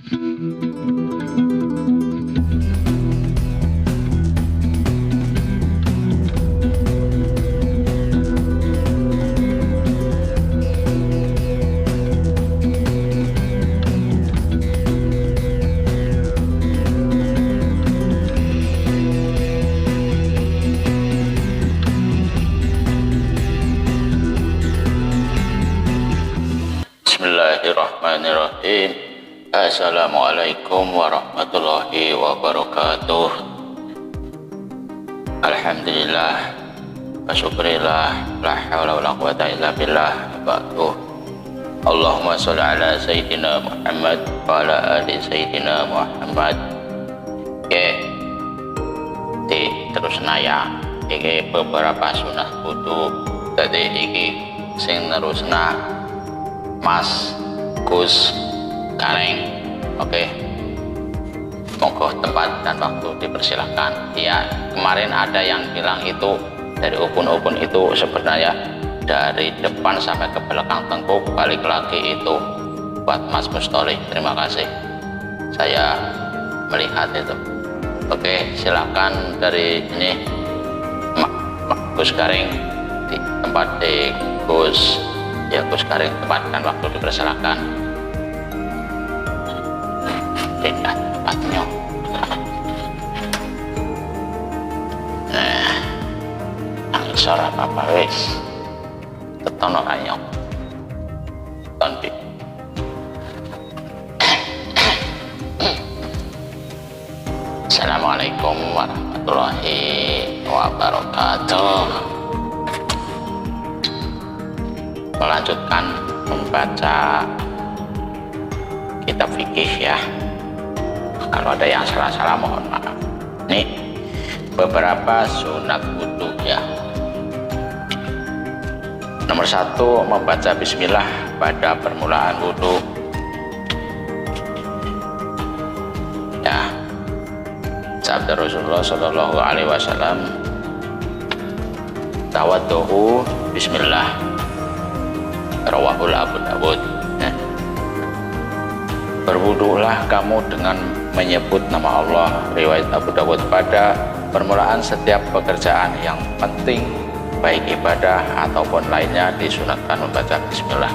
Bismillahirrahmanirrahim. Assalamualaikum warahmatullahi wabarakatuh. Alhamdulillah wa syukrillah, la haula wala quwata illa billah. Ba'du. Allahumma sholli ala sayyidina Muhammad wa ala ali sayyidina Muhammad. Terus naya iki beberapa sunah wudu. Dadi iki sing nerusna Mas Gus Gareng. Oke, monggo tempat dan waktu dipersilahkan. Ya, kemarin ada yang bilang itu dari ukun-ukun itu sebenarnya dari depan sampai ke belakang tengkuk, balik lagi itu buat Mas Mustoli. Terima kasih, saya melihat itu. Oke, silakan dari ini Gus Gareng di tempat di Gus Gareng, tempat dan waktu dipersilakan. Pindah tempatnya. Angin suara apa wis tetono rayong tonpi. Assalamualaikum warahmatullahi wabarakatuh. Melanjutkan membaca kitab fikih ya. Kalau ada yang salah-salah mohon maaf. Nih beberapa sunat wudu ya. Nomor 1, membaca bismillah pada permulaan wudu. Ya. Sabda Rasulullah Shallallahu Alaihi Wasallam, tawaddu'u bismillah. Rawahul Abu Dawud. Berwudulah kamu dengan menyebut nama Allah. Riwayat Abu Dawud. Pada permulaan setiap pekerjaan yang penting, baik ibadah ataupun lainnya, disunatkan membaca bismillah.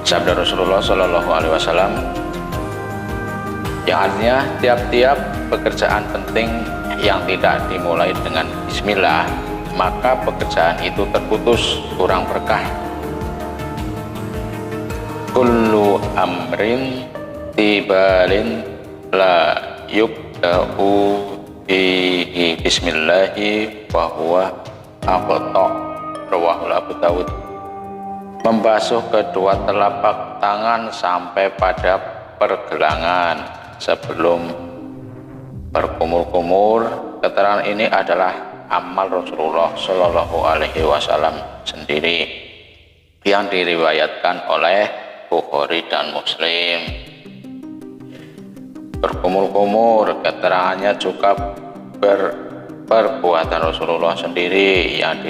Sabda Rasulullah Shallallahu Alaihi Wasallam yang artinya tiap-tiap pekerjaan penting yang tidak dimulai dengan bismillah, maka pekerjaan itu terputus, kurang berkah. Kullu amrin tibalin la yubda'u bihi bismillahi wa huwa aqta. Rawahul Abu Dawud. Membasuh kedua telapak tangan sampai pada pergelangan sebelum berkumur-kumur. Keterangan ini adalah amal Rasulullah Shallallahu Alaihi Wasallam sendiri yang diriwayatkan oleh Bukhari dan Muslim. Berkumur-kumur keterangannya juga perbuatan Rasulullah sendiri yang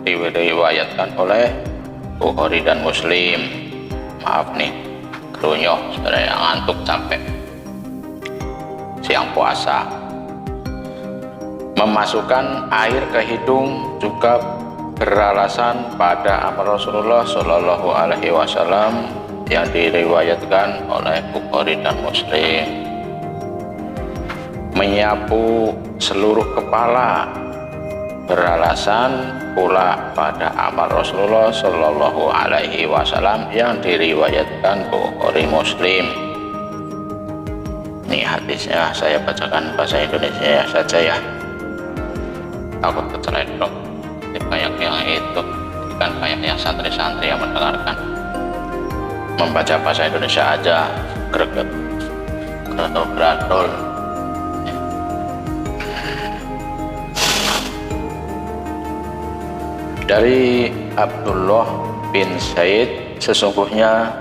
diriwayatkan oleh Bukhari dan Muslim. Maaf nih, kelunyoh sebenarnya, ngantuk capek siang puasa. Memasukkan air ke hidung juga beralasan pada amal Rasulullah Shallallahu Alaihi Wasallam yang diriwayatkan oleh Bukhari dan Muslim. Menyapu seluruh kepala beralasan pula pada amal Rasulullah Shallallahu Alaihi Wasallam yang diriwayatkan Bukhari Muslim. Ini hadisnya saya bacakan bahasa Indonesia saja ya, takut keceledok kayak yang itu, kan kayak yang santri-santri yang mendengarkan. Membaca bahasa Indonesia aja greget gradol. Dari Abdullah bin Said, sesungguhnya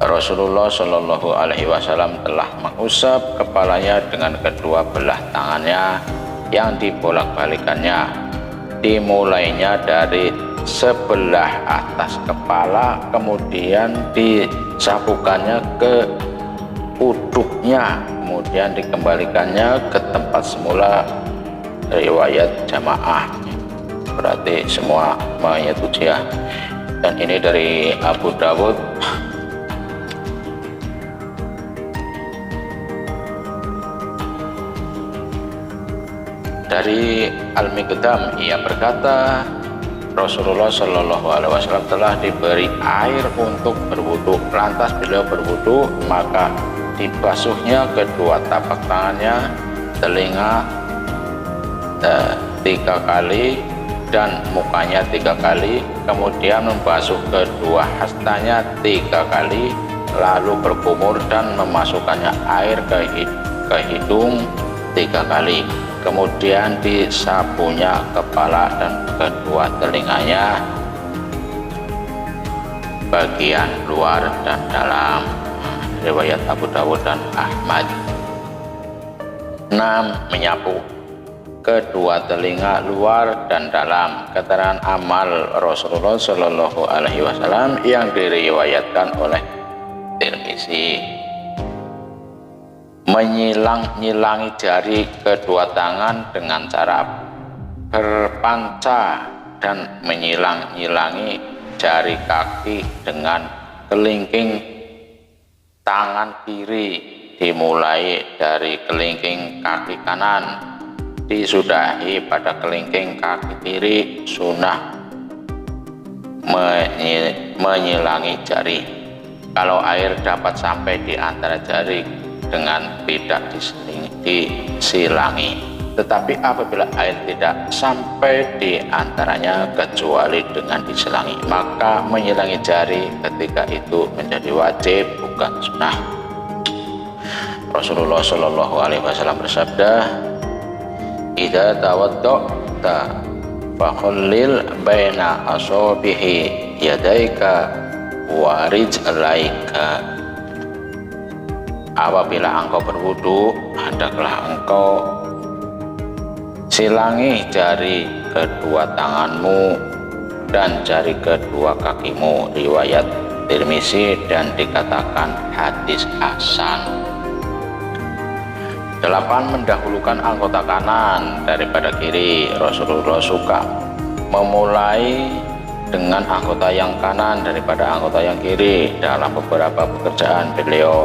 Rasulullah Shallallahu Alaihi Wasallam telah mengusap kepalanya dengan kedua belah tangannya yang dibolak-balikannya. Dimulainya dari sebelah atas kepala, kemudian di disapukannya ke uduknya, kemudian dikembalikannya ke tempat semula. Riwayat jamaah, berarti semua menyetujui ya. Dan ini dari Abu Dawud. Dari Al-Miqdam, ia berkata, Rasulullah Shallallahu Alaihi Wasallam telah diberi air untuk berwudu. Lantas beliau berwudu, maka dibasuhnya kedua tapak tangannya, telinga 3 kali dan mukanya 3 kali, kemudian membasuh kedua hastanya 3 kali, lalu berkumur dan memasukkannya air ke hidung 3 kali. Kemudian disapunya kepala dan kedua telinganya, bagian luar dan dalam. Riwayat Abu Dawud dan Ahmad. 6. Menyapu kedua telinga luar dan dalam. Keterangan amal Rasulullah Shallallahu Alaihi Wasallam yang diriwayatkan oleh Tirmizi. Menyilang-nyilangi jari kedua tangan dengan cara berpanca dan menyilang-nyilangi jari kaki dengan kelingking tangan kiri, dimulai dari kelingking kaki kanan, disudahi pada kelingking kaki kiri. Sunnah menyilangi jari. Kalau air dapat sampai di antara jari dengan tidak disilangi, tetapi apabila air tidak sampai di antaranya kecuali dengan disilangi, maka menyilangi jari ketika itu menjadi wajib, bukan sunnah. Rasulullah Shallallahu Alaihi Wasallam bersabda, "Idza tawadda'ta fakhallil baina asabihi yadaika wa rijlaika." Apabila engkau berwudu, hendaklah engkau silangi jari kedua tanganmu dan jari kedua kakimu. Riwayat Tirmizi dan dikatakan hadis hasan. 8. Mendahulukan anggota kanan daripada kiri. Rasulullah suka memulai dengan anggota yang kanan daripada anggota yang kiri dalam beberapa pekerjaan beliau.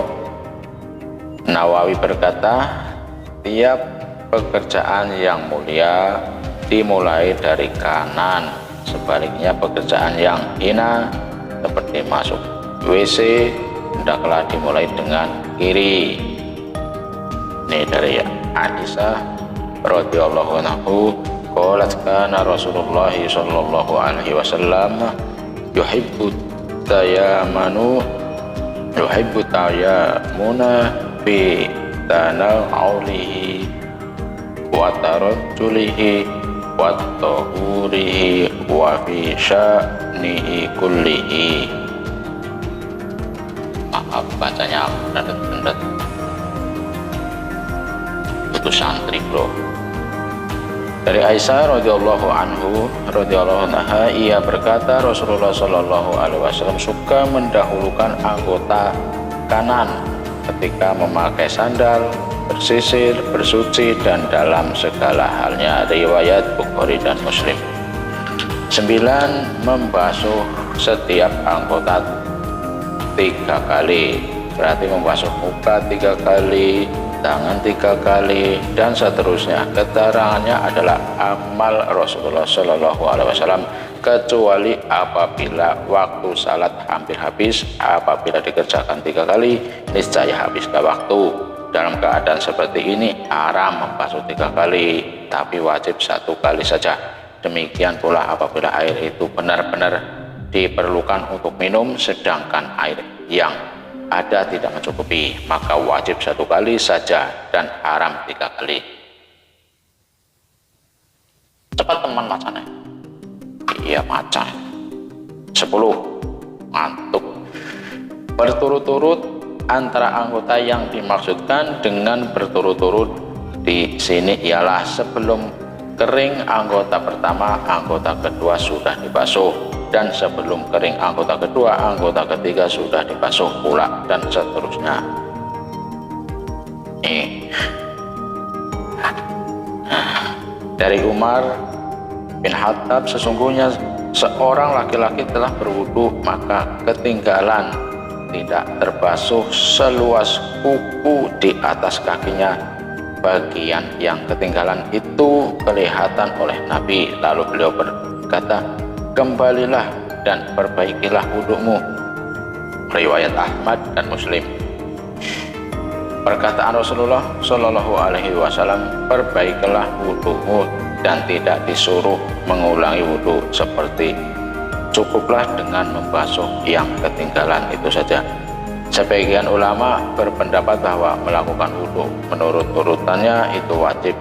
Nawawi berkata, tiap pekerjaan yang mulia dimulai dari kanan, sebaliknya pekerjaan yang hina seperti masuk WC hendaklah dimulai dengan kiri. Ini dari Aisyah radhiyallahu anha, qalat kana Rasulullah sallallahu alaihi wasallam yuhibbu tayamuna fi tanaulihi wa tarajjulihi wa tahurihi wa fi sya'nihi kullihi. Maaf bacanya bendet-bendet, itu santri bro. Dari Aisyah radhiyallahu anha, ia berkata Rasulullah Shallallahu Alaihi Wasallam suka mendahulukan anggota kanan ketika memakai sandal, bersisir, bersuci, dan dalam segala halnya. Riwayat Bukhari dan Muslim. 9. Membasuh setiap anggota 3 kali, berarti membasuh muka 3 kali, tangan 3 kali, dan seterusnya. Keterangannya adalah amal Rasulullah Shallallahu Alaihi Wasallam, kecuali apabila waktu salat hampir habis. Apabila dikerjakan 3 kali, niscaya habislah waktu. Dalam keadaan seperti ini haram membasuh 3 kali, tapi wajib 1 kali saja. Demikian pula apabila air itu benar-benar diperlukan untuk minum, sedangkan air yang ada tidak mencukupi, maka wajib 1 kali saja dan haram 3 kali. Cepat teman macanya. Iya macan. 10. Ngantuk. Berturut-turut antara anggota yang dimaksudkan dengan berturut-turut di sini ialah sebelum kering anggota pertama, anggota kedua sudah dibasuh. dan sebelum kering anggota kedua, anggota ketiga sudah dibasuh pula, dan seterusnya. Dari Umar bin Khattab, sesungguhnya seorang laki-laki telah berwudu maka ketinggalan tidak terbasuh seluas kuku di atas kakinya. Bagian yang ketinggalan itu kelihatan oleh Nabi, lalu beliau berkata, kembalilah dan perbaikilah wudumu. Riwayat Ahmad dan Muslim. Perkataan Rasulullah Shallallahu Alaihi Wasallam, perbaikilah wudumu, dan tidak disuruh mengulangi wudu seperti cukuplah dengan membasuh yang ketinggalan itu saja. Sebagian ulama berpendapat bahwa melakukan wudu menurut urutannya itu wajib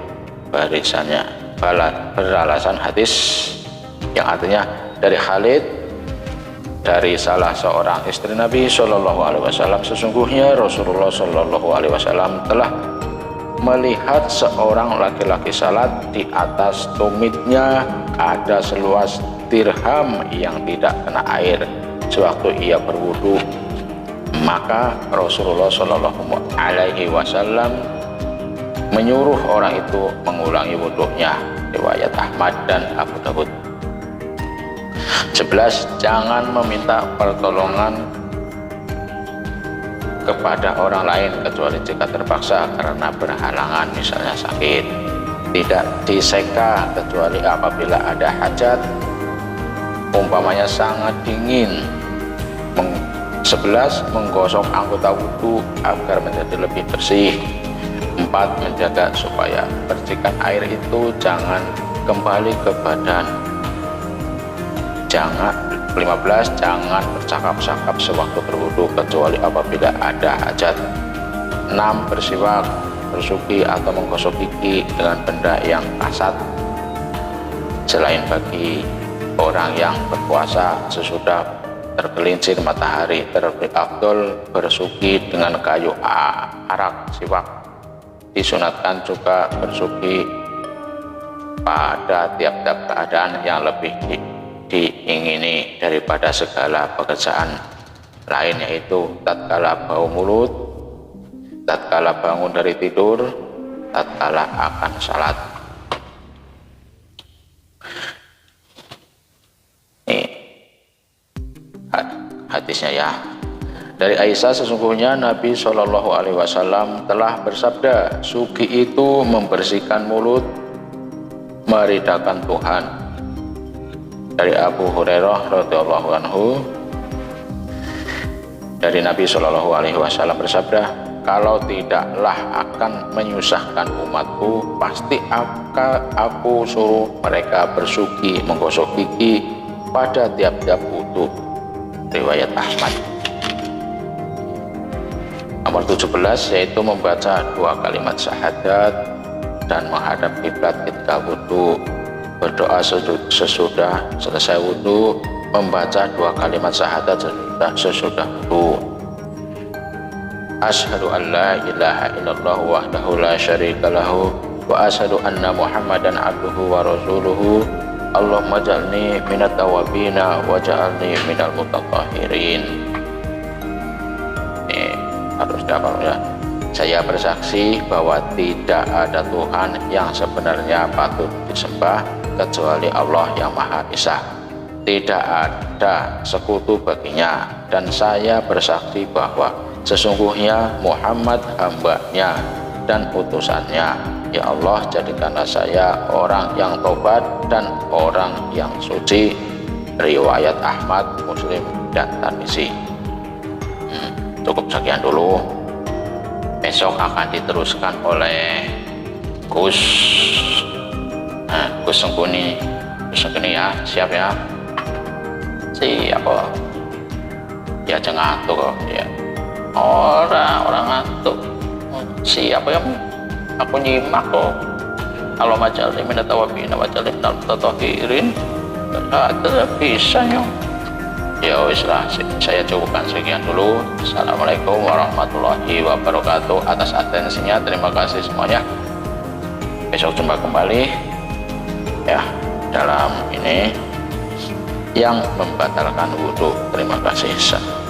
barisannya, beralasan hadis yang artinya dari Khalid, dari salah seorang istri Nabi Shallallahu Alaihi Wasallam, sesungguhnya Rasulullah Shallallahu Alaihi Wasallam telah melihat seorang laki-laki salat, di atas tumitnya ada seluas dirham yang tidak kena air sewaktu ia berwudu. Maka Rasulullah Shallallahu Alaihi Wasallam menyuruh orang itu mengulangi wudunya. Riwayat Ahmad dan Abu Dawud. 11. Jangan meminta pertolongan kepada orang lain kecuali jika terpaksa karena berhalangan, misalnya sakit. Tidak diseka kecuali apabila ada hajat, umpamanya sangat dingin. 11. Menggosok anggota wudu agar menjadi lebih bersih. 4. Menjaga supaya percikan air itu jangan kembali ke badan. 15. Jangan bercakap-cakap sewaktu berwudu kecuali apabila ada hajat. 6. Bersiwak, bersuki atau menggosok gigi dengan benda yang kasat, selain bagi orang yang berpuasa sesudah tergelincir matahari. Terlebih afdol bersuki dengan kayu arak siwak. Disunatkan juga bersuki pada tiap-tiap keadaan yang lebih diingini daripada segala pekerjaan lain, yaitu tatkala bau mulut, tatkala bangun dari tidur, tatkala akan salat. Ini hadisnya ya. Dari Aisyah, sesungguhnya Nabi Shallallahu Alaihi Wasallam telah bersabda, suki itu membersihkan mulut, meridhakan Tuhan. Dari Abu Hurairah radhiyallahu anhu, dari Nabi Shallallahu Alaihi Wasallam bersabda, kalau tidaklah akan menyusahkan umatku, pasti aku suruh mereka bersuki menggosok gigi pada tiap-tiap wudu. Riwayat Ahmad. Nomor 17, yaitu membaca 2 kalimat syahadat dan menghadap kiblat ketika wudu. Berdoa sesudah selesai wudu, membaca 2 kalimat syahadat sesudah wudu. Asyhadu an la ilaha illallah wahdahu la syarika lahu wa asyhadu anna Muhammadan abduhu wa rasuluhu. Allahumma ja'alni minat tawabina wa ja'alni minal mutatahhirin. Harus dihafal ya. Saya bersaksi bahwa tidak ada Tuhan yang sebenarnya patut disembah kecuali Allah yang Maha Esa. Tidak ada sekutu baginya, dan saya bersaksi bahwa sesungguhnya Muhammad hamba-Nya dan utusannya. Ya Allah, jadikanlah saya orang yang tobat dan orang yang suci. Riwayat Ahmad, Muslim, dan Tirmidzi. Cukup sekian dulu. Besok akan diteruskan oleh Gus Sengkuni. Ya, siap ya? Siap kok. Ya jangan ngantuk kok ya. Orang ngantuk. Siapa yang aku nyimak kok. Kalau majalih minat tawabina majalih minal mutatahhirin, ada bisa ya. Ya wis lah, saya cukupkan sekian dulu. Assalamualaikum warahmatullahi wabarakatuh. Atas atensinya terima kasih semuanya. Besok jumpa kembali ya dalam ini yang membatalkan wudhu. Terima kasih.